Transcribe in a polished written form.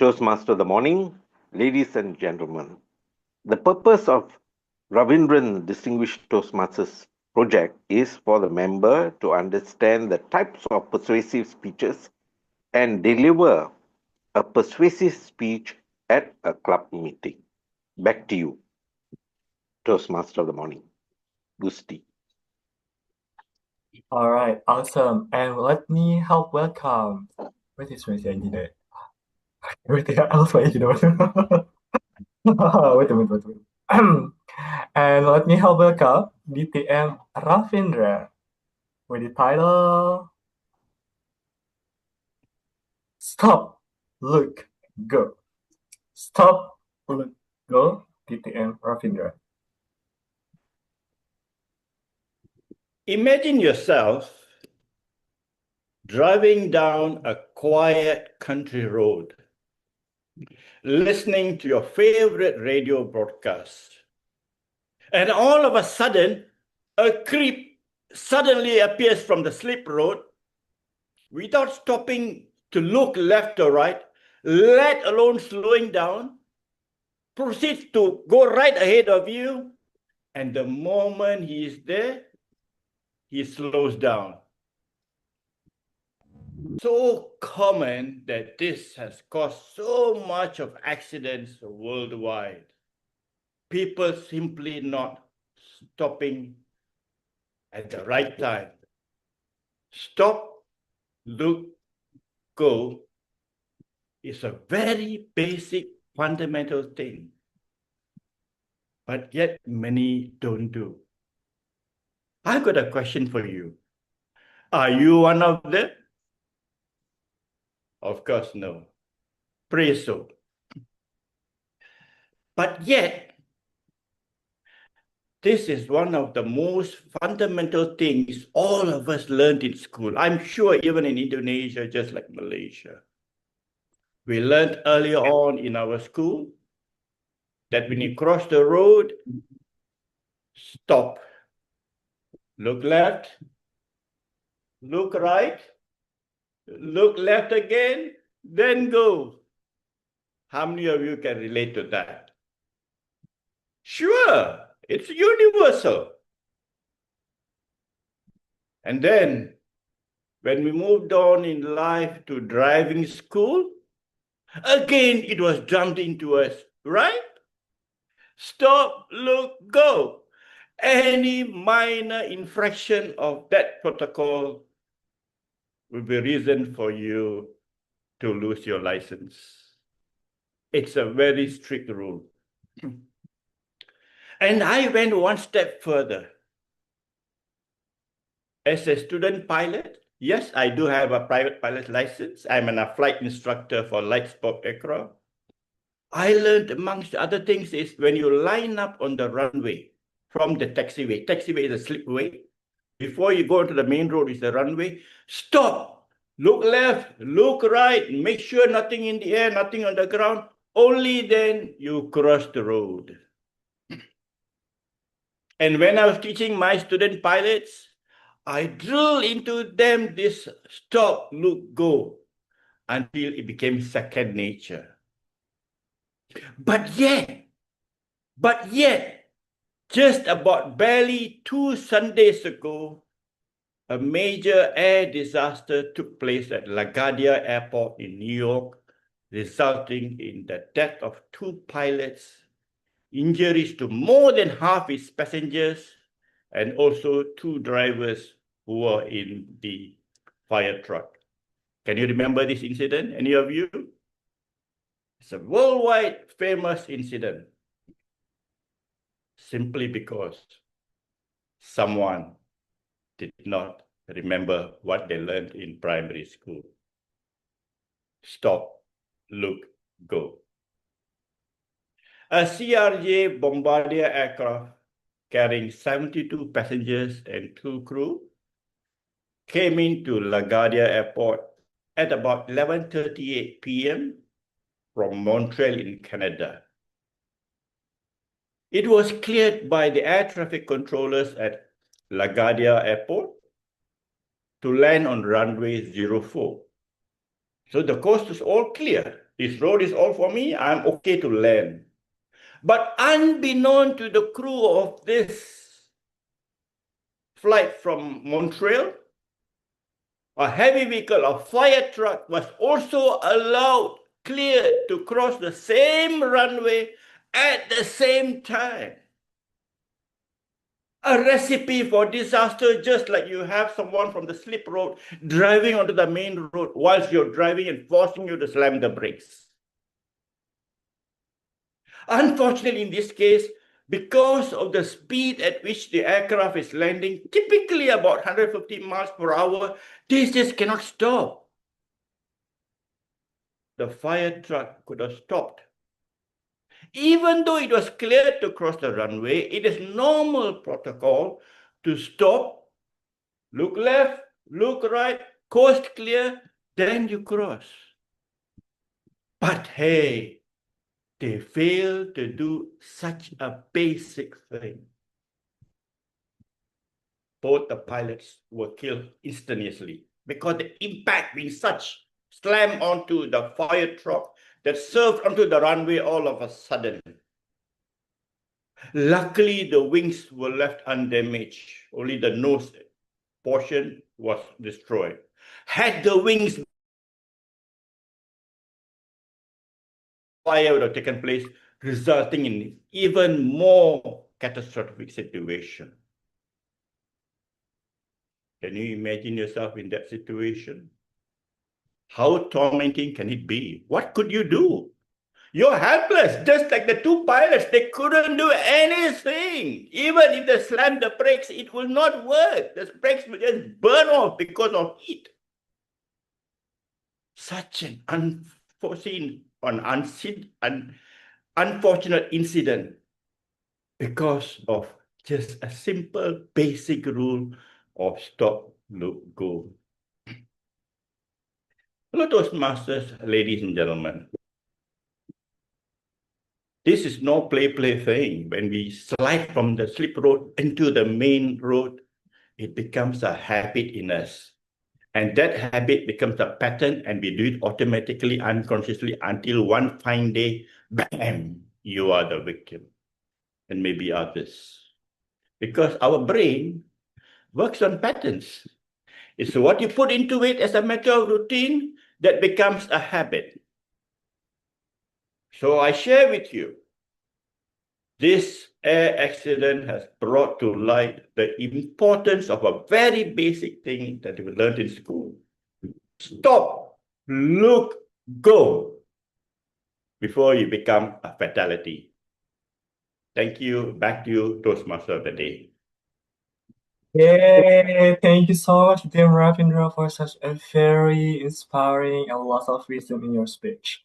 Toastmaster of the morning, ladies and gentlemen. The purpose of Raveendran Distinguished Toastmasters project is for the member to understand the types of persuasive speeches and deliver a persuasive speech at a club meeting. Back to you, Toastmaster of the morning, Gusti. All right, awesome. And let me help welcome. What is my engineer? Everything else, my engineer. Wait a minute, wait a minute. And let me help welcome DTM Raveendran with the title Stop, Look, Go. Stop, Look, Go, DTM Raveendran. Imagine yourself driving down a quiet country road, listening to your favorite radio broadcast. And all of a sudden, a creep suddenly appears from the slip road without stopping to look left or right, let alone slowing down, proceeds to go right ahead of you. And the moment he is there, he slows down. So common that this has caused so much of accidents worldwide. People simply not stopping at the right time. Stop, look, go is a very basic fundamental thing, but yet many don't do. I've got a question for you. Are you one of them? Of course, no. Pray so. But yet, this is one of the most fundamental things all of us learned in school. I'm sure even in Indonesia, just like Malaysia. We learned earlier on in our school that when you cross the road, stop. Look left, look right, look left again, then go. How many of you can relate to that? Sure, it's universal. And then, when we moved on in life to driving school, again it was drummed into us, right? Stop, look, go. Any minor infraction of that protocol will be reason for you to lose your license. It's a very strict rule. And I went one step further. As a student pilot, yes, I do have a private pilot license. I'm a flight instructor for light sport aircraft. I learned, amongst other things, is when you line up on the runway from the taxiway. Taxiway is a slipway. Before you go into the main road is the runway. Stop, look left, look right, make sure nothing in the air, nothing on the ground. Only then you cross the road. And when I was teaching my student pilots, I drilled into them this stop, look, go, until it became second nature. But yet, just about barely 2 Sundays ago, a major air disaster took place at LaGuardia Airport in New York, resulting in the death of 2 pilots, injuries to more than half its passengers, and also 2 drivers who were in the fire truck. Can you remember this incident, any of you? It's a worldwide famous incident, simply because someone did not remember what they learned in primary school. Stop, look, go. A CRJ Bombardier aircraft carrying 72 passengers and 2 crew came into LaGuardia Airport at about 11:38 p.m. from Montreal in Canada. It was cleared by the air traffic controllers at LaGuardia Airport to land on runway 04. So the coast was all clear. this road is all for me, I'm okay to land. But unbeknown to the crew of this flight from Montreal, a heavy vehicle, a fire truck, was also allowed cleared to cross the same runway at the same time. A recipe for disaster, just like you have someone from the slip road driving onto the main road whilst you're driving and forcing you to slam the brakes. Unfortunately, in this case, because of the speed at which the aircraft is landing, typically about 150 miles per hour, they just cannot stop. The fire truck could have stopped. Even though it was cleared to cross the runway, it is normal protocol to stop, look left, look right, coast clear, then you cross. But hey, they failed to do such a basic thing. Both the pilots were killed instantaneously because the impact being such slammed onto the fire truck that surged onto the runway all of a sudden. Luckily, the wings were left undamaged. Only the nose portion was destroyed. Had the wings, fire would have taken place, resulting in even more catastrophic situation. Can you imagine yourself in that situation? How tormenting can it be? What could you do? You're helpless, just like the two pilots. They couldn't do anything. Even if they slammed the brakes, it will not work. The brakes will just burn off because of heat. Such an unforeseen, unfortunate incident because of just a simple basic rule of stop, look, go. Hello, Toastmasters, ladies and gentlemen. This is no play thing. When we slide from the slip road into the main road, it becomes a habit in us. And that habit becomes a pattern, and we do it automatically, unconsciously, until one fine day, bam, you are the victim. And maybe others. Because our brain works on patterns. It's what you put into it as a matter of routine that becomes a habit. So I share with you, this air accident has brought to light the importance of a very basic thing that we learned in school. Stop, look, go, before you become a fatality. Thank you. Back to you, Toastmaster of the Day. Yay! Thank you so much, Dear Raveendran, for such a very inspiring and lots of wisdom in your speech.